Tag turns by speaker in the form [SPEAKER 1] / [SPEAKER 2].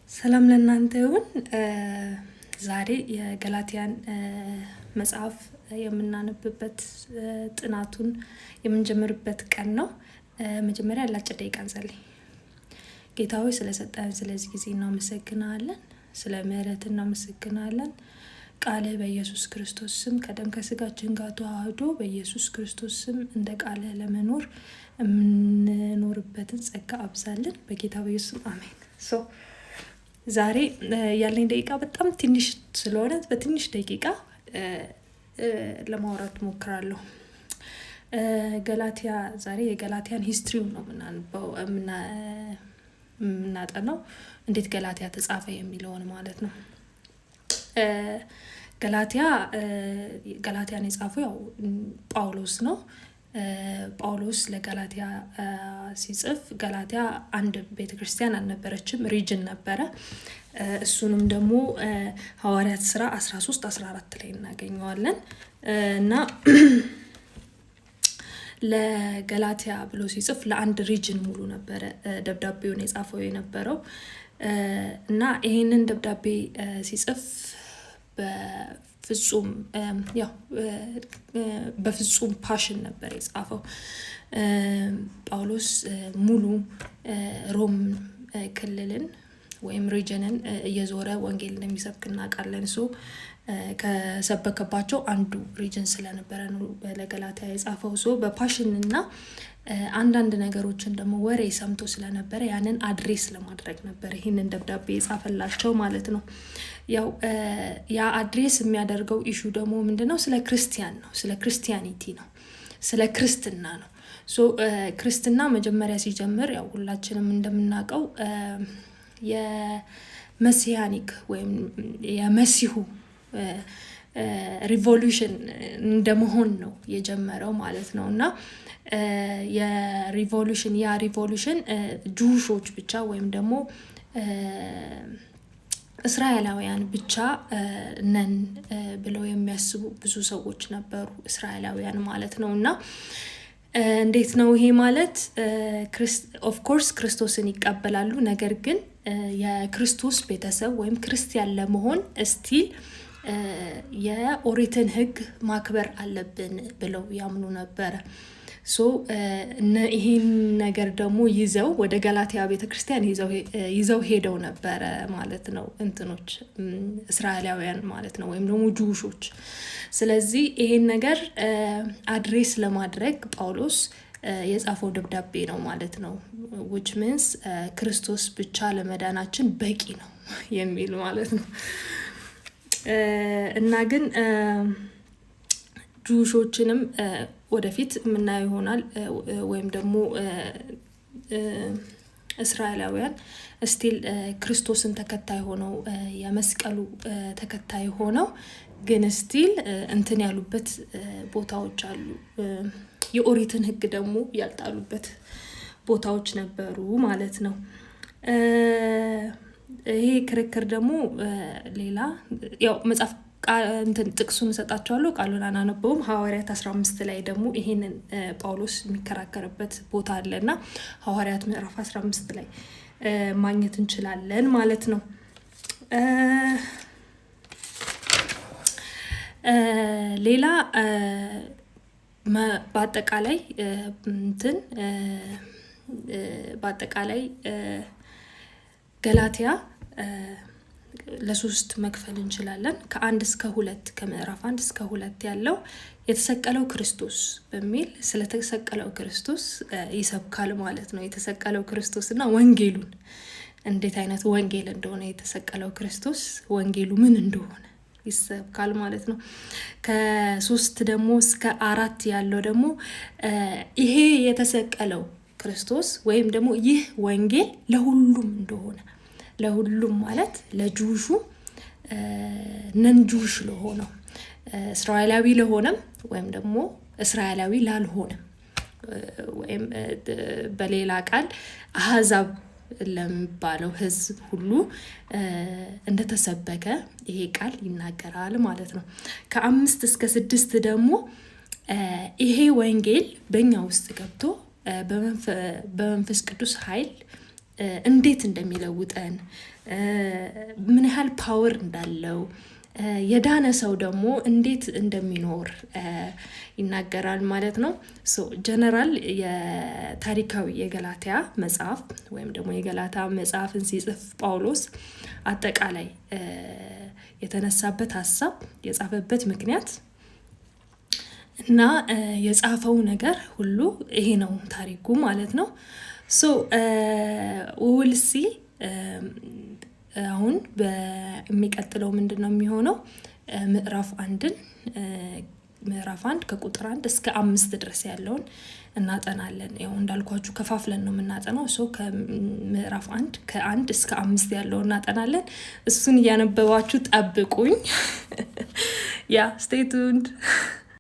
[SPEAKER 1] ሰላም ለእናንተ ይሁን። ዛሬ የገላትያን መጽሐፍ የምናነብበት ጥናቱን የምንጀምርበት ቀን ነው። መጀመሪያ ለአጭር ደቂቃ እንጸልይ። ጌታ ሆይ ስለሰጠን ስለዚህ ጊዜ እናመሰግናለን፣ ስለ ምህረት እናመሰግናለን። ቃልህ በኢየሱስ ክርስቶስ ስም ከደም ከስጋችን ጋር ተዋህዶ በኢየሱስ ክርስቶስ ስም እንደ ቃልህ ለመኖር የምንኖርበትን ጸጋ አብዛልን፣ በጌታ በኢየሱስ ስም አሜን። ዛሬ ያለኝ ደቂቃ በጣም ትንሽ ስለሆነ በትንሽ ደቂቃ ለማውራት ሞክራለሁ። ገላትያ ዛሬ የገላትያን ሂስትሪውን ነው የምናጠናው፣ እንዴት ገላትያ ተጻፈ የሚለውን ማለት ነው። ገላትያን የጻፈው ያው ጳውሎስ ነው። ጳውሎስ ለገላትያ ሲጽፍ ገላትያ አንድ ቤተክርስቲያን አልነበረችም፣ ሪጅን ነበረ። እሱንም ደግሞ ሐዋርያት ስራ 13-14 ላይ እናገኘዋለን። እና ለገላትያ ብሎ ሲጽፍ ለአንድ ሪጅን ሙሉ ነበረ ደብዳቤውን የጻፈው የነበረው። እና ይሄንን ደብዳቤ ሲጽፍ በፍጹም ፓሽን ነበር የጻፈው። ጳውሎስ ሙሉ ሮም ክልልን ወይም ሪጅንን እየዞረ ወንጌል እንደሚሰብክ እናውቃለን። ከሰበከባቸው አንዱ ሪጅን ስለነበረ ነው ለገላትያ የጻፈው። በፓሽን እና አንዳንድ ነገሮችን ደግሞ ወሬ ሰምቶ ስለነበረ ያንን አድሬስ ለማድረግ ነበር ይህንን ደብዳቤ የጻፈላቸው ማለት ነው። ያው ያ አድሬስ የሚያደርገው ኢሹ ደግሞ ምንድነው? ስለ ክርስቲያን ነው፣ ስለ ክርስቲያኒቲ ነው፣ ስለ ክርስትና ነው። ክርስትና መጀመሪያ ሲጀምር ያው ሁላችንም እንደምናውቀው የመሲያኒክ ወይም የመሲሁ ሪቮሉሽን እንደመሆን ነው የጀመረው ማለት ነው። እና ያ ሪቮሉሽን ጁሾች ብቻ ወይም ደግሞ እስራኤላውያን ብቻ ነን ብለው የሚያስቡ ብዙ ሰዎች ነበሩ፣ እስራኤላውያን ማለት ነው። እና እንዴት ነው ይሄ ማለት? ኦፍ ኮርስ ክርስቶስን ይቀበላሉ፣ ነገር ግን የክርስቶስ ቤተሰብ ወይም ክርስቲያን ለመሆን ስቲል የኦሪትን ሕግ ማክበር አለብን ብለው ያምኑ ነበረ። ይህን ነገር ደግሞ ይዘው ወደ ገላትያ ቤተክርስቲያን ይዘው ሄደው ነበረ ማለት ነው፣ እንትኖች እስራኤላውያን ማለት ነው፣ ወይም ደግሞ ጁሾች። ስለዚህ ይሄን ነገር አድሬስ ለማድረግ ጳውሎስ የጻፈው ደብዳቤ ነው ማለት ነው። which means ክርስቶስ ብቻ ለመዳናችን በቂ ነው የሚል ማለት ነው። እና ግን ጁሾችንም ወደፊት የምናየው ይሆናል፣ ወይም ደግሞ እስራኤላውያን ስቲል ክርስቶስን ተከታይ ሆነው የመስቀሉ ተከታይ ሆነው ግን ስቲል እንትን ያሉበት ቦታዎች አሉ፣ የኦሪትን ሕግ ደግሞ ያልጣሉበት ቦታዎች ነበሩ ማለት ነው። ይሄ ክርክር ደግሞ ሌላ ያው መጽሐፍ ጥቅሱን እሰጣቸዋለሁ፣ ቃሉን አናነበውም። ሐዋርያት 15 ላይ ደግሞ ይሄንን ጳውሎስ የሚከራከርበት ቦታ አለና ሐዋርያት ምዕራፍ 15 ላይ ማግኘት እንችላለን ማለት ነው። ሌላ በአጠቃላይ ገላትያ ለሶስት መክፈል እንችላለን። ከምዕራፍ 1 እስከ 2 ያለው የተሰቀለው ክርስቶስ በሚል ስለተሰቀለው ክርስቶስ ይሰብካል ማለት ነው። የተሰቀለው ክርስቶስ እና ወንጌሉን እንዴት አይነት ወንጌል እንደሆነ የተሰቀለው ክርስቶስ ወንጌሉ ምን እንደሆነ ይሰብካል ማለት ነው። ከ3 ደግሞ እስከ 4 ያለው ደግሞ ይሄ የተሰቀለው ክርስቶስ ወይም ደግሞ ይህ ወንጌል ለሁሉም እንደሆነ፣ ለሁሉም ማለት ለጁሹ ነንጁሽ ለሆነው፣ እስራኤላዊ ለሆነም ወይም ደግሞ እስራኤላዊ ላልሆነም፣ ወይም በሌላ ቃል አህዛብ ለሚባለው ሕዝብ ሁሉ እንደተሰበከ ይሄ ቃል ይናገራል ማለት ነው። ከ5 እስከ 6 ደግሞ ይሄ ወንጌል በእኛ ውስጥ ገብቶ በመንፈስ ቅዱስ ኃይል እንዴት እንደሚለውጠን ምን ያህል ፓወር እንዳለው የዳነ ሰው ደግሞ እንዴት እንደሚኖር ይናገራል ማለት ነው። ጀነራል የታሪካዊ የገላትያ መጽሐፍ ወይም ደግሞ የገላትያ መጽሐፍን ሲጽፍ ጳውሎስ አጠቃላይ የተነሳበት ሀሳብ የጻፈበት ምክንያት እና የጻፈው ነገር ሁሉ ይሄ ነው ታሪኩ ማለት ነው። ውልሲ አሁን በሚቀጥለው ምንድነው የሚሆነው? ምዕራፍ 1 ከቁጥር 1 እስከ 5 ድረስ ያለውን እናጠናለን። ያው እንዳልኳችሁ ከፋፍለን ነው የምናጠናው። ከምዕራፍ 1 ከ1 እስከ 5 ያለውን እናጠናለን። እሱን እያነበባችሁ ጠብቁኝ። ያ ስቴይ ቱንድ